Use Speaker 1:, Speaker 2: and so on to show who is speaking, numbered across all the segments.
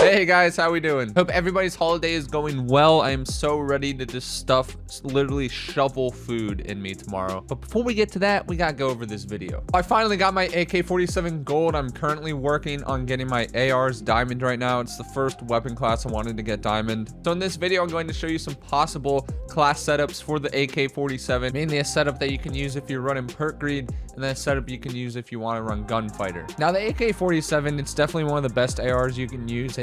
Speaker 1: Hey guys, how we doing? Hope everybody's holiday is going well. I am so ready to just literally shovel food in me tomorrow. But before we get to that, we gotta go over this video. I finally got my AK-47 gold. I'm currently working on getting my ARs diamond right now. It's the first weapon class I wanted to get diamond. So in this video, I'm going to show you some possible class setups for the AK-47. Mainly a setup that you can use if you're running perk greed, and then a setup you can use if you want to run gunfighter. Now the AK-47, it's definitely one of the best ARs you can use.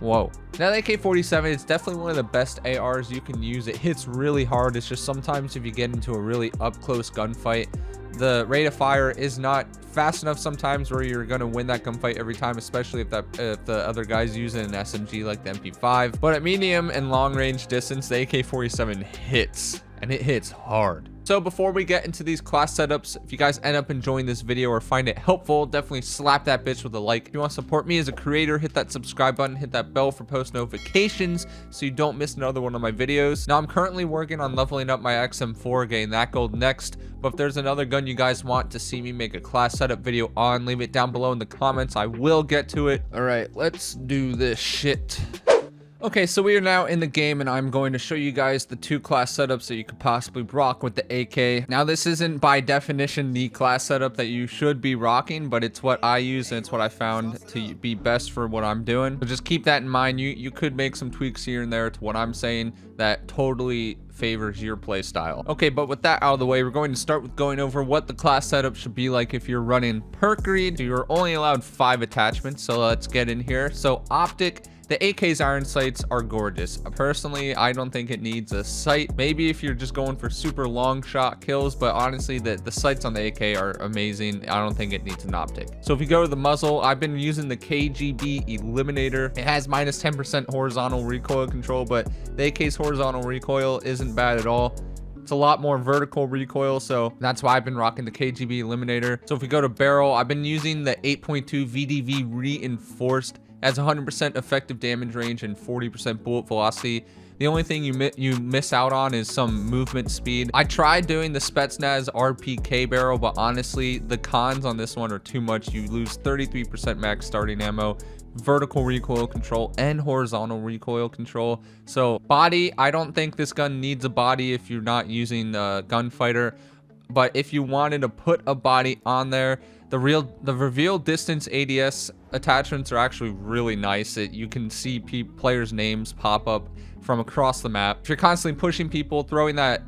Speaker 1: Whoa. Now the AK-47, it's definitely one of the best ARs you can use. It hits really hard. It's just sometimes if you get into a really up close gunfight, the rate of fire is not fast enough sometimes where you're going to win that gunfight every time, especially if the other guy's using an SMG like the MP5. But at medium and long range distance, the AK-47 hits, and it hits hard. So before we get into these class setups, if you guys end up enjoying this video or find it helpful, definitely slap that bitch with a like. If you want to support me as a creator, hit that subscribe button, hit that bell for post notifications so you don't miss another one of my videos. Now I'm currently working on leveling up my XM4, getting that gold next. But if there's another gun you guys want to see me make a class setup video on, leave it down below in the comments. I will get to it. All right, let's do this shit. Okay, so we are now in the game, and I'm going to show you guys the two class setups that you could possibly rock with the AK. Now, this isn't by definition the class setup that you should be rocking, but it's what I use, and it's what I found to be best for what I'm doing. So just keep that in mind. You could make some tweaks here and there to what I'm saying that totally favors your play style. Okay, but with that out of the way, we're going to start with going over what the class setup should be like if you're running perk greed. So you're only allowed 5 attachments, so let's get in here. So optic. The AK's iron sights are gorgeous. Personally, I don't think it needs a sight. Maybe if you're just going for super long shot kills, but honestly, the sights on the AK are amazing. I don't think it needs an optic. So if you go to the muzzle, I've been using the KGB Eliminator. It has minus 10% horizontal recoil control, but the AK's horizontal recoil isn't bad at all. It's a lot more vertical recoil, so that's why I've been rocking the KGB Eliminator. So if we go to barrel, I've been using the 8.2 VDV reinforced. Has 100% effective damage range and 40% bullet velocity. The only thing you miss out on is some movement speed. I tried doing the Spetsnaz RPK barrel, but honestly, the cons on this one are too much. You lose 33% max starting ammo, vertical recoil control, and horizontal recoil control. So body, I don't think this gun needs a body if you're not using gunfighter. But if you wanted to put a body on there, the reveal distance ADS attachments are actually really nice. You can see players' names pop up from across the map. If you're constantly pushing people, throwing that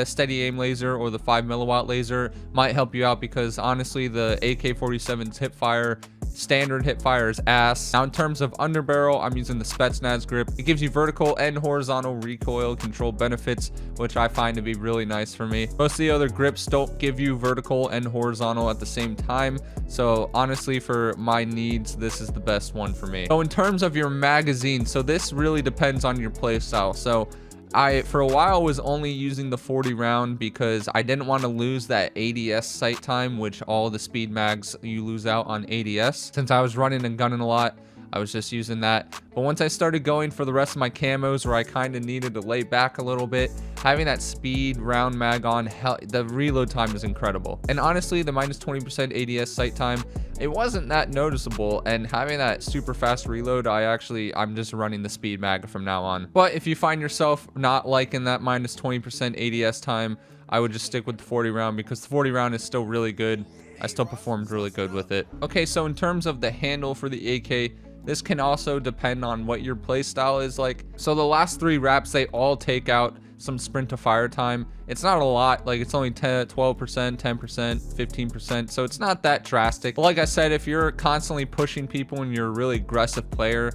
Speaker 1: steady aim laser or the 5 milliwatt laser might help you out, because honestly, the AK-47's hip fire, standard hip fire, is ass. Now in terms of underbarrel, I'm using the Spetsnaz grip. It gives you vertical and horizontal recoil control benefits, which I find to be really nice for me. Most of the other grips don't give you vertical and horizontal at the same time, so honestly, for my needs, this is the best one for me. So in terms of your magazine, so this really depends on your play style. So I, for a while, was only using the 40 round because I didn't want to lose that ADS sight time, which all the speed mags you lose out on ADS. Since I was running and gunning a lot, I was just using that. But once I started going for the rest of my camos, where I kind of needed to lay back a little bit, having that speed round mag on, the reload time is incredible. And honestly, the minus 20% ADS sight time, it wasn't that noticeable. And having that super fast reload, I'm just running the speed mag from now on. But if you find yourself not liking that minus 20% ADS time, I would just stick with the 40 round, because the 40 round is still really good. I still performed really good with it. Okay, so in terms of the handle for the AK, this can also depend on what your play style is like. So the last 3 wraps, they all take out some sprint to fire time. It's not a lot, like it's only 12%, 10%, 15%, so it's not that drastic. But like I said, if you're constantly pushing people and you're a really aggressive player,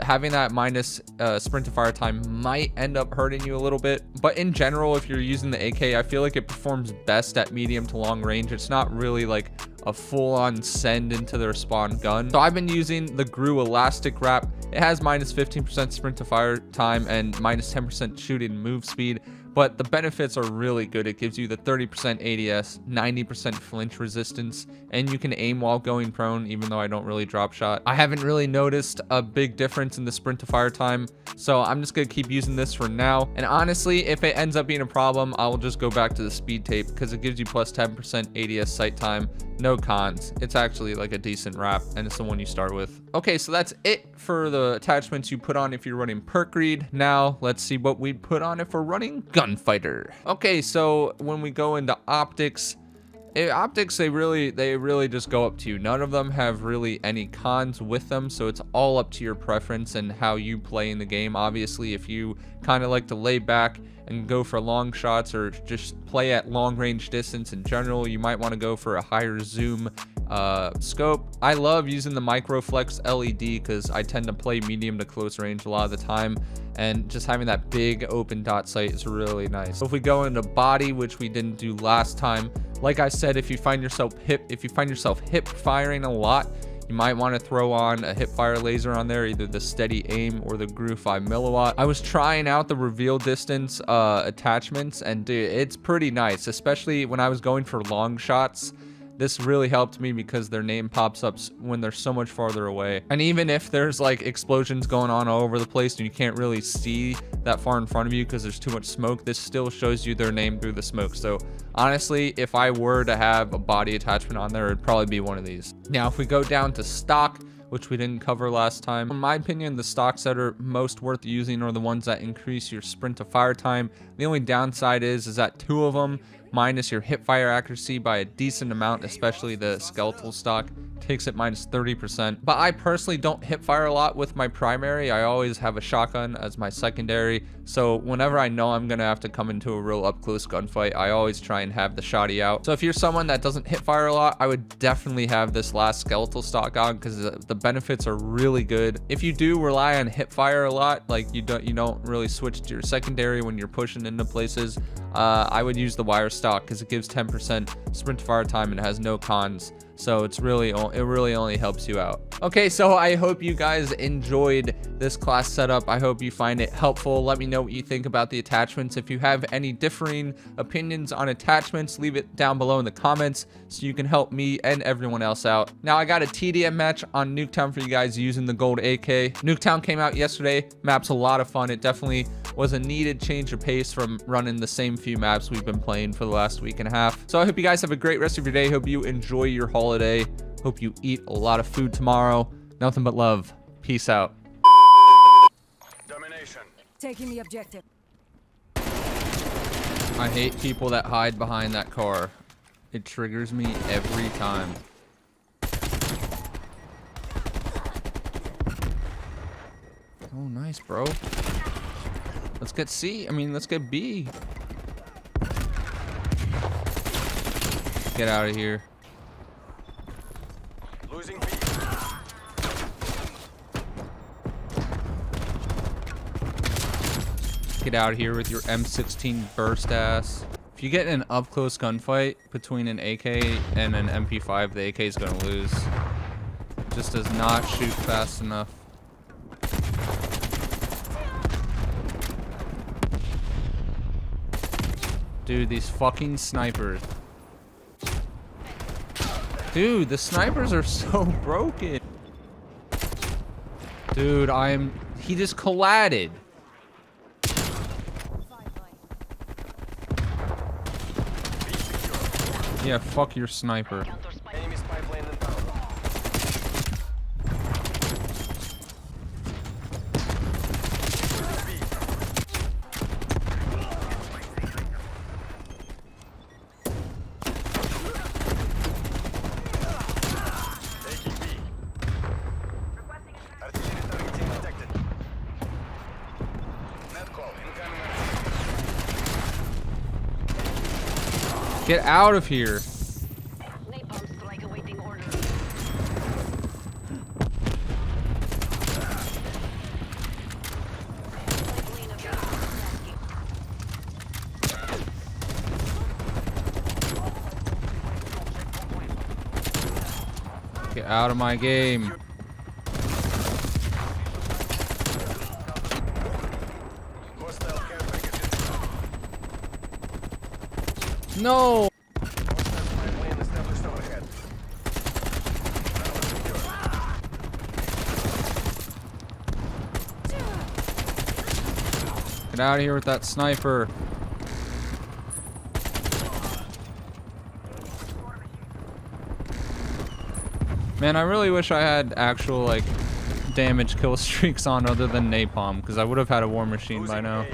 Speaker 1: having that minus sprint to fire time might end up hurting you a little bit. But in general, if you're using the AK, I feel like it performs best at medium to long range. It's not really like a full-on send into the respawn gun. So I've been using the GRU elastic wrap. It has minus 15% sprint to fire time and minus 10% shooting move speed, but the benefits are really good. It gives you the 30% ADS, 90% flinch resistance, and you can aim while going prone, even though I don't really drop shot. I haven't really noticed a big difference in the sprint to fire time, so I'm just gonna keep using this for now. And honestly, if it ends up being a problem, I will just go back to the speed tape, because it gives you plus 10% ADS sight time, no cons. It's actually like a decent wrap, and it's the one you start with. Okay, so that's it for the attachments you put on if you're running perk read. Now let's see what we put on if we're running gunfighter. Okay, so when we go into optics, optics, they really just go up to you. None of them have really any cons with them, so it's all up to your preference and how you play in the game. Obviously, if you kind of like to lay back and go for long shots or just play at long range distance in general, you might want to go for a higher zoom scope. I love using the microflex LED because I tend to play medium to close range a lot of the time, and just having that big open dot sight is really nice. So if we go into body, which we didn't do last time, like I said, if you find yourself hip firing a lot, you might want to throw on a hip fire laser on there, either the steady aim or the Gru 5 milliwatt. I was trying out the reveal distance attachments, and dude, it's pretty nice, especially when I was going for long shots. This really helped me because their name pops up when they're so much farther away. And even if there's like explosions going on all over the place and you can't really see that far in front of you because there's too much smoke, this still shows you their name through the smoke. So honestly, if I were to have a body attachment on there, it'd probably be one of these. Now, if we go down to stock, which we didn't cover last time, in my opinion, the stocks that are most worth using are the ones that increase your sprint to fire time. The only downside is that 2 of them minus your hip fire accuracy by a decent amount, especially the skeletal stock takes it minus 30%. But I personally don't hip fire a lot with my primary. I always have a shotgun as my secondary, so whenever I know I'm gonna have to come into a real up close gunfight, I always try and have the shotty out. So if you're someone that doesn't hip fire a lot, I would definitely have this last skeletal stock on because the benefits are really good. If you do rely on hip fire a lot, like you don't really switch to your secondary when you're pushing into places, I would use the wire stock because it gives 10% sprint to fire time and it has no cons. So it really only helps you out. Okay, so I hope you guys enjoyed this class setup. I hope you find it helpful. Let me know what you think about the attachments. If you have any differing opinions on attachments, leave it down below in the comments so you can help me and everyone else out. Now, I got a TDM match on Nuketown for you guys using the gold AK. Nuketown came out yesterday. Map's a lot of fun. It definitely was a needed change of pace from running the same few maps we've been playing for the last week and a half. So I hope you guys have a great rest of your day. Hope you enjoy your holiday. Hope you eat a lot of food tomorrow. Nothing but love. Peace out.
Speaker 2: Domination.
Speaker 3: Taking the objective.
Speaker 1: I hate people that hide behind that car. It triggers me every time. Oh, nice, bro. Let's get C. I mean, let's get B. Get out of here.
Speaker 2: Losing B.
Speaker 1: Get out of here with your M16 burst ass. If you get in an up close gunfight between an AK and an MP5, the AK is gonna lose. It just does not shoot fast enough. Dude, these fucking snipers. Dude, the snipers are so broken. Dude, he just collided. Yeah, fuck your sniper.
Speaker 2: Enemy spy plane inbound. Taking B. Artillery targeting detected. Net call incoming.
Speaker 1: Get out of here.
Speaker 3: Napalm strike awaiting order.
Speaker 1: Get out of my game.
Speaker 2: Hostile care package.
Speaker 1: No.
Speaker 2: Hostile spy plane established overhead.
Speaker 1: Get out of here with that sniper.
Speaker 4: Man, I really wish I had actual, like, damage kill streaks on other than napalm, because I would have had a war machine by now.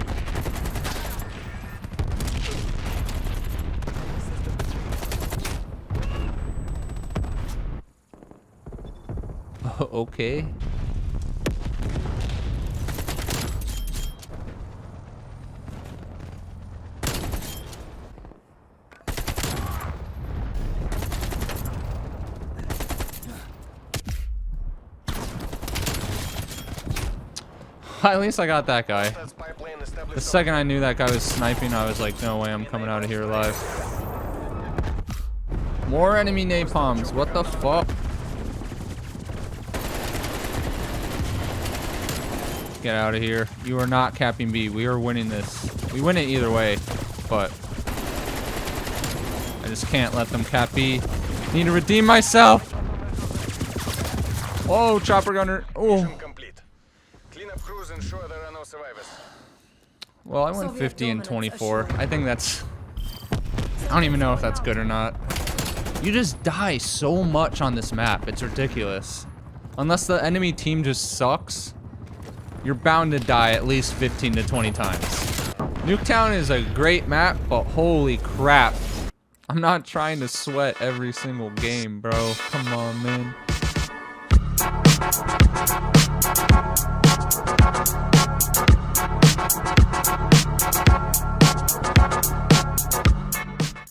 Speaker 1: Okay.
Speaker 4: At least I got that guy.
Speaker 2: Hostiles pipeline established.
Speaker 4: The second I knew that guy was sniping, I was like, no way, I'm coming out of here alive. More enemy napalms. What the fuck? Get out of here. You are not capping B. We are winning this. We win it either way, but I just can't let them cap B. Need to redeem myself. Oh, chopper gunner. Oh.
Speaker 2: Mission complete. Clean up crews, ensure there are no survivors.
Speaker 4: Well, I went 50 and 24. I think that's... I don't even know if that's good or not. You just die so much on this map. It's ridiculous. Unless the enemy team just sucks, you're bound to die at least 15 to 20 times. Nuketown is a great map, but holy crap. I'm not trying to sweat every single game, bro. Come on, man.